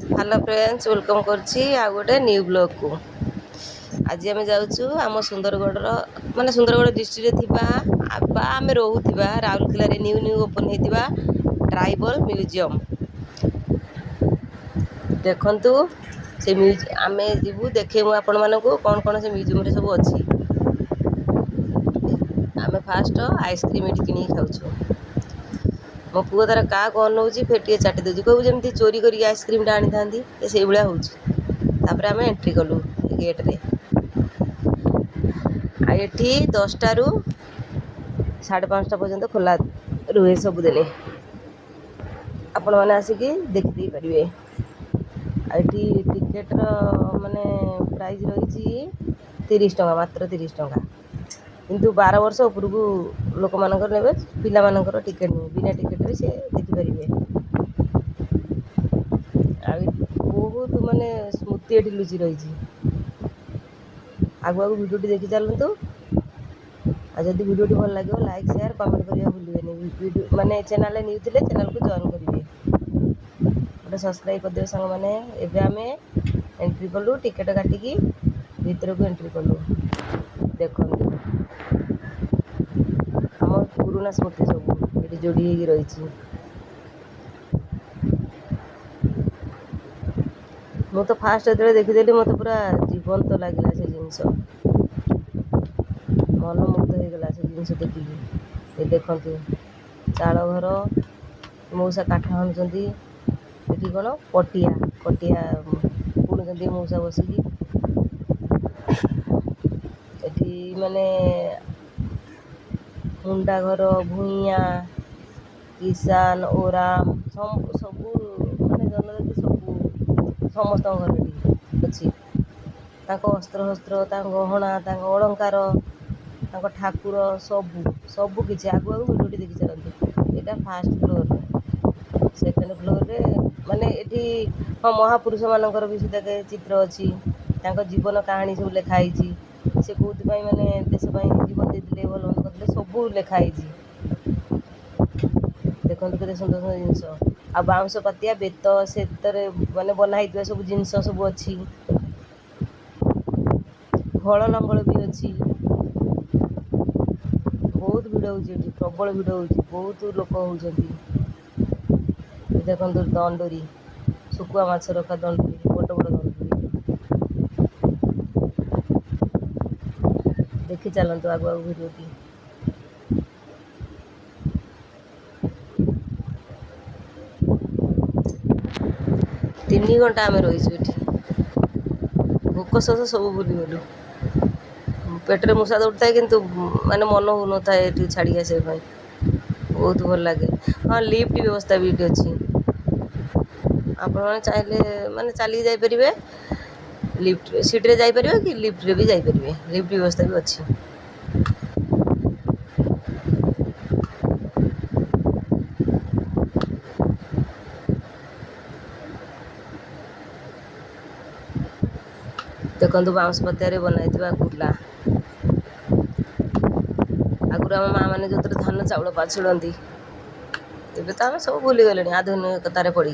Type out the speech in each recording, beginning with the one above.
Hello friends welcome करछि आ गोटे new blog को। आज आम जाऊँ आम सुंदरगढ़ माने सुंदरगढ़ डिस्ट्रिक्ट थिबा आम रोहुथिबा राउरकेला रे न्यू न्यू ओपन हेतिबा ट्राइबल म्यूजियम देखंतु से आम जीवु देखेमु आपण मानकु कौन कौन से म्यूजियम रे सब अछि। आम फास्ट आइसक्रीम एठी किनी खाउछु। मो पुओ तार क्या अनौछि फेर टे चाटी दूसरी कहू जमी चोरी कर आइसक्रीम आनी था से भाया हूँ। आम एंट्री कलु गेट्रे आठी 10टा रू 5:30 पर्यंत खोला रुहे सबुदिन आपण मैंने आसिकी देखिदे पारे। आठी टिकेटर माने प्राइस रही 30 टंका मात्र 30 टंका किंतु 12 वर्ष उपरकू लोक मानकर नेबे पिला मानकर टिकेट नहीं बिना टिकेट रे से देखिपारे। आ बहुत माने स्मृति एठी लुचि रही। आगु आगु वीडियो देखी चलतु आ जदि वीडियो भल लगे लाइक शेयर कमेंट करने भूलें। माने चैनल न्यू थे चैनल को जॉइन करेंगे गोटे सब्सक्राइब करदे सांग मैंने। एबे आम एंट्री कलु टिकेट काटिकी भीतर को एंट्री कलु। देखो आम पुराना स्मृति सब ये जोड़ी हो रही। मु तो फास्ट जो देखीदेली मत पूरा जीवंत लगे से जिनस मनमुग्ध होगला से जिनस देखिकी। ये देखु चाल घर मौसा काठ हाणुचंती देखी कौन पटिया कटिया बुणुचंती मौसा बसिकी एठी माने मुंडा घर भूइया किसान ओराम सबू माने जनजाति सबू समस्त घर अच्छी अस्त्र शस्त्र गहना अलंकार ठाकुर सबू सबू किछि आगु आगु भिडियोटी देखी चलती। यहाँ फास्ट फ्लोर सेकेंड फ्लोर रे माने एठी हाँ महापुरुष मानकर भी सुधा चित्र अच्छी जीवन कहानी सब लिखाई से कौन माने देश जीवन देते भल मंद करते सबू लिखाई। देखो केते सुंदर सुंदर जिनस आ बाउंश पातिया बेत से माने बनाई सब जिनस सब अच्छी हल लंगल भी अच्छी। बहुत भिड़ हो प्रबल भिड़ हो बहुत लोक होती। देखो दंडरी शुखुआ माछ रखा दंडरी बड़ बड़ दंडरी देखी चलतु आगु आगु भिडियोटी। 3 घंटा आम रहीचु ये भोक शोष सब भूलीगलु। पेटे मूषा दौड़ था किंतु माने मन हो न था ये छाड़ी आसे बहुत भल लगे। हाँ लिफ्ट व्यवस्था भी ये अच्छी आपण मैंने चाहिए माने चलिए जापरेंगे लिफ्ट सीट्रे जापरेंगे कि लिफ्ट्रे भी जापरेंगे लिफ्ट व्यवस्था भी अच्छी। देखो बाउंश पतिया बनाई कुला आगुरी आम माँ मैंने जो धान चाउल पाछुड़ती ଏବେ तो आम सब भूलीगले आधुनिकतार पड़ी।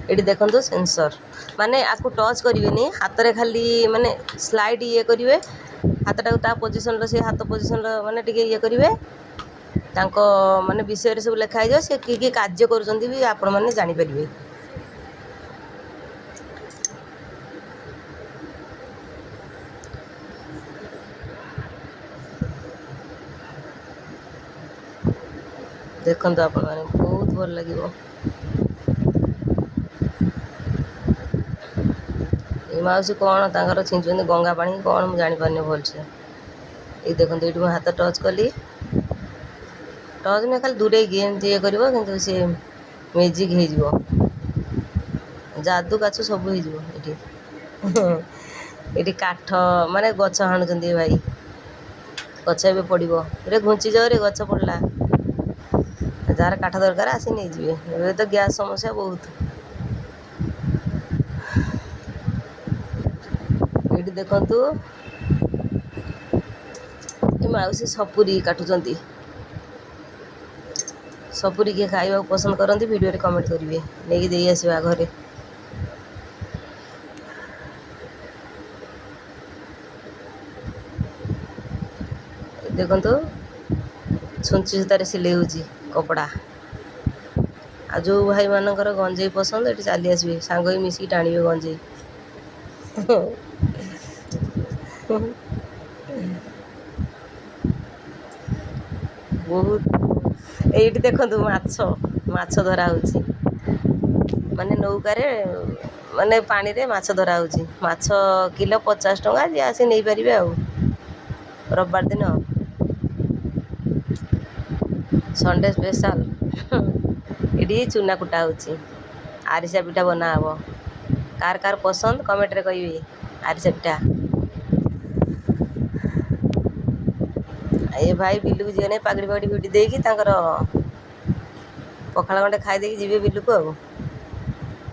ये देखो सेंसर माने आपको टच करेंगे हाथ में खाली माने स्लाइड ये करेंगे हाथटा पोजिशन से हाथ पोजिशन माने टिके ये करेंगे माने विषय सब लिखाई से कि कार्य करुँच भी आपण मैंने जानीपर। देखो आपण मैंने बहुत भल लगे। ये मौसी कौन तर छींचुं गंगा पानी कौन मुझे जापारे भलसे। ये देखो ये हाथ टच कली टच नहीं खाली दूरे गेम ये कर कि सी मैजिक हो जादू काछु सब ये काठ माने गछ हाणुचंदी भाई गछ ए पड़ो रे घुंची जाओ रे गछ पड़ला जार काठ दरकार आसी नहीं जी तो गैस समस्या बहुत। ये देखु ये मौसी सपुरी काटुंट सपुरी किए खावा पसंद करती वीडियो कमेंट करेंगे नहीं दे आसवा घरे। ଦେଖନ୍ତୁ ଛୁଞ୍ଚି ସୂତାରେ ସିଲେଇ ହେଉଛି କପଡ଼ା। ଆଉ ଯେଉଁ ଭାଇମାନଙ୍କର ଗଞ୍ଜେଇ ପସନ୍ଦ ଏଠି ଚାଲି ଆସିବେ, ସାଙ୍ଗ ହେଇ ମିଶିକି ଟାଣିବେ ଗଞ୍ଜେଇ। ବହୁତ ଏଇଠି ଦେଖନ୍ତୁ ମାଛ ଧରା ହେଉଛି, ମାନେ ନୌକାରେ ମାନେ ପାଣିରେ ମାଛ ଧରା ହେଉଛି। ମାଛ କିଲୋ 50 ଟଙ୍କା, ଯିଏ ଆସି ନେଇପାରିବେ ଆଉ। ରବିବାର ଦିନ ସଣ୍ଡେ ସ୍ପେଶାଲ। ଏଠି ଚୁନା କୁଟା ହେଉଛି, ଆରିସା ପିଠା ବନା ହେବ। କାହାର କାହାର ପସନ୍ଦ କମେଣ୍ଟରେ କହିବେ ଆରିସା ପିଠା। ଏ ଭାଇ ବିଲକୁ ଯିବେ ନାହିଁ, ପାଗଡ଼ି ଫାଗଡ଼ି ଭିଡ଼ି ଦେଇକି ତାଙ୍କର ପଖାଳ ଗଣ୍ଡେ ଖାଇ ଦେଇକି ଯିବେ ବିଲକୁ ଆଉ।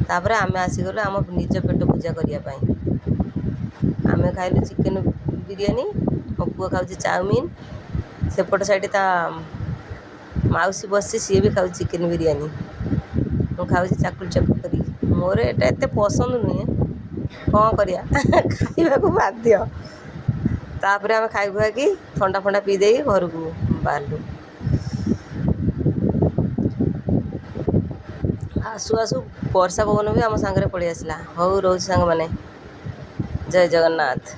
ତାପରେ ଆମେ ଆସିଗଲୁ ଆମ ନିଜ ପେଟ ପୂଜା କରିବା ପାଇଁ। ଆମେ ଖାଇଲୁ ଚିକେନ୍ ବିରିୟାନୀ, ମୋ ପୁଅ ଖାଉଛି ଚାଉମିନ୍। ସେପଟ ସାଇଡ଼୍ ତା ମାଉସୀ ବସିଛି, ସିଏ ବି ଖାଉଛି ଚିକେନ୍ ବିରିୟାନୀ। ମୁଁ ଖାଉଛି ଚାକୁଳି କରିକି। ମୋର ଏଇଟା ଏତେ ପସନ୍ଦ ନୁହେଁ, କ'ଣ କରିବା ଖାଇବାକୁ ବାଧ୍ୟ। ତାପରେ ଆମେ ଖାଇ ଖୁଆକି ଥଣ୍ଡା ଫଣ୍ଡା ପିଇ ଦେଇକି ଘରକୁ ବାହାରିଲୁ। ଆସୁ ଆସୁ ବର୍ଷା ପବନ ବି ଆମ ସାଙ୍ଗରେ ପଳେଇ ଆସିଲା। ହଉ ରହୁଛି ସାଙ୍ଗମାନେ, ଜୟ ଜଗନ୍ନାଥ।